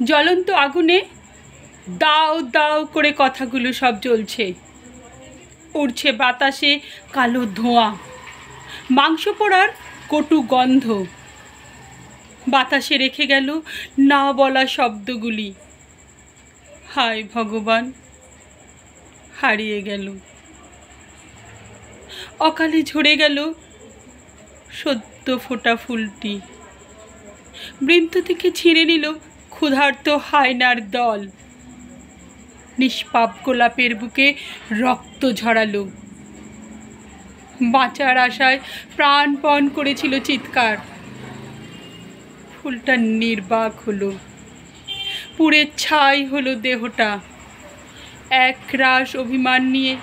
জ্বলন্ত আগুনে দাও দাও করে কথাগুলো সব জ্বলছে, উড়ছে বাতাসে কালো ধোঁয়া, মাংস পোড়ার কটু গন্ধ। বাতাসে রেখে গেল না বলা শব্দগুলি। হায় ভগবান, হারিয়ে গেল। অকালে ঝরে গেল সদ্য ফোটা ফুলটি। বৃন্ত থেকে ছিঁড়ে নিল ক্ষুধার্ত হায়নার দল। নিষ্পাপ গোলাপের বুকে রক্ত ঝরালো। বাঁচার আশায় প্রাণপণ করেছিল চিৎকার। ফুলটা নির্বাক হলো, পুড়ে ছাই হলো দেহটা। এক রাশ অভিমান নিয়ে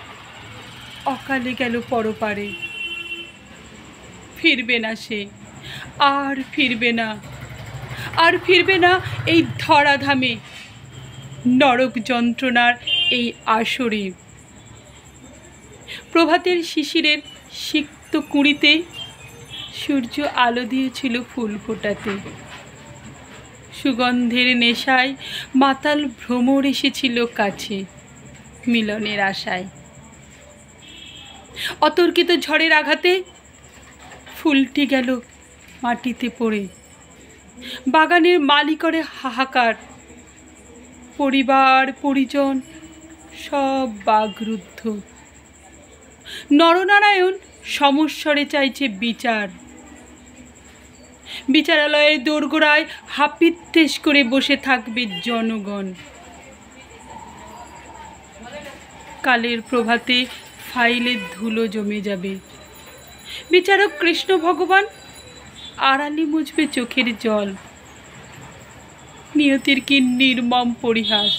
অকালে গেল পরপারে। ফিরবে না সে, আর ফিরবে না, আর ফিরবে না এই ধরাধামে, নরক যন্ত্রণার এই আসরে। প্রভাতের শিশিরের সিক্ত কুঁড়িতে সূর্য আলো দিয়েছিল ফুল ফোটাতে। সুগন্ধের নেশায় মাতাল ভ্রমর এসেছিল কাছে, মিলনের আশায়। অতর্কিত ঝড়ের আঘাতে ফুলটি গেল মাটিতে পড়ে। বাগানের মালি করে হাহাকার। পরিবার পরিজন সব বাগরুদ্ধ। নরনারায়ণ সমস্বরে চাইছে বিচার। বিচারালয়ের দোরগোড়ায় হাপিত্যেশ করে বসে থাকবে জনগণ। কালের প্রভাতে ফাইলের ধুলো জমে যাবে। বিচারক কৃষ্ণ ভগবান আড়ালি মুছবে চোখের জল। নিয়তির কি নির্মম পরিহাস।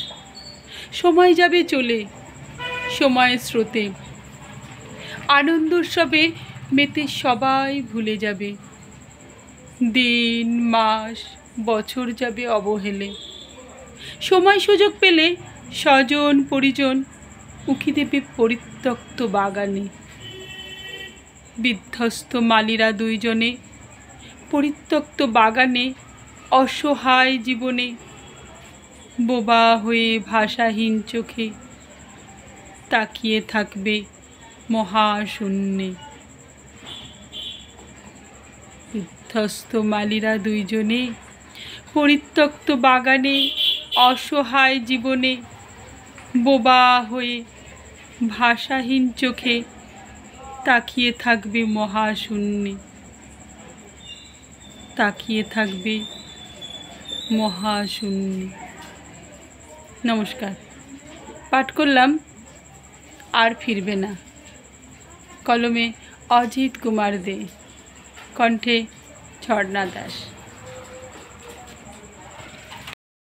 সময় যাবে চলে, সময়ের স্রোতে। আনন্দ উৎসবে মেতে সবাই ভুলে যাবে। দিন মাস বছর যাবে অবহেলে। সময় সুযোগ পেলে স্বজন পরিজন উকি দেবে পরিত্যক্ত বাগানে। বিধ্বস্ত মালিরা দুইজনে পরিত্যক্ত বাগানে অসহায় জীবনে বোবা হয়ে ভাষাহীন চোখে তাকিয়ে থাকবে মহাশূন্যে। বিধ্বস্ত মালিরা দুইজনে পরিত্যক্ত বাগানে অসহায় জীবনে বোবা হয়ে ভাষাহীন চোখে তাকিয়ে থাকবে মহাশূন্যে, তাকিয়ে থাকবে মহাশূন্যে। নমস্কার। পাঠ করলাম আর ফিরবে না। কলমে অজিত কুমার দে, কণ্ঠে ঝর্ণা দাস।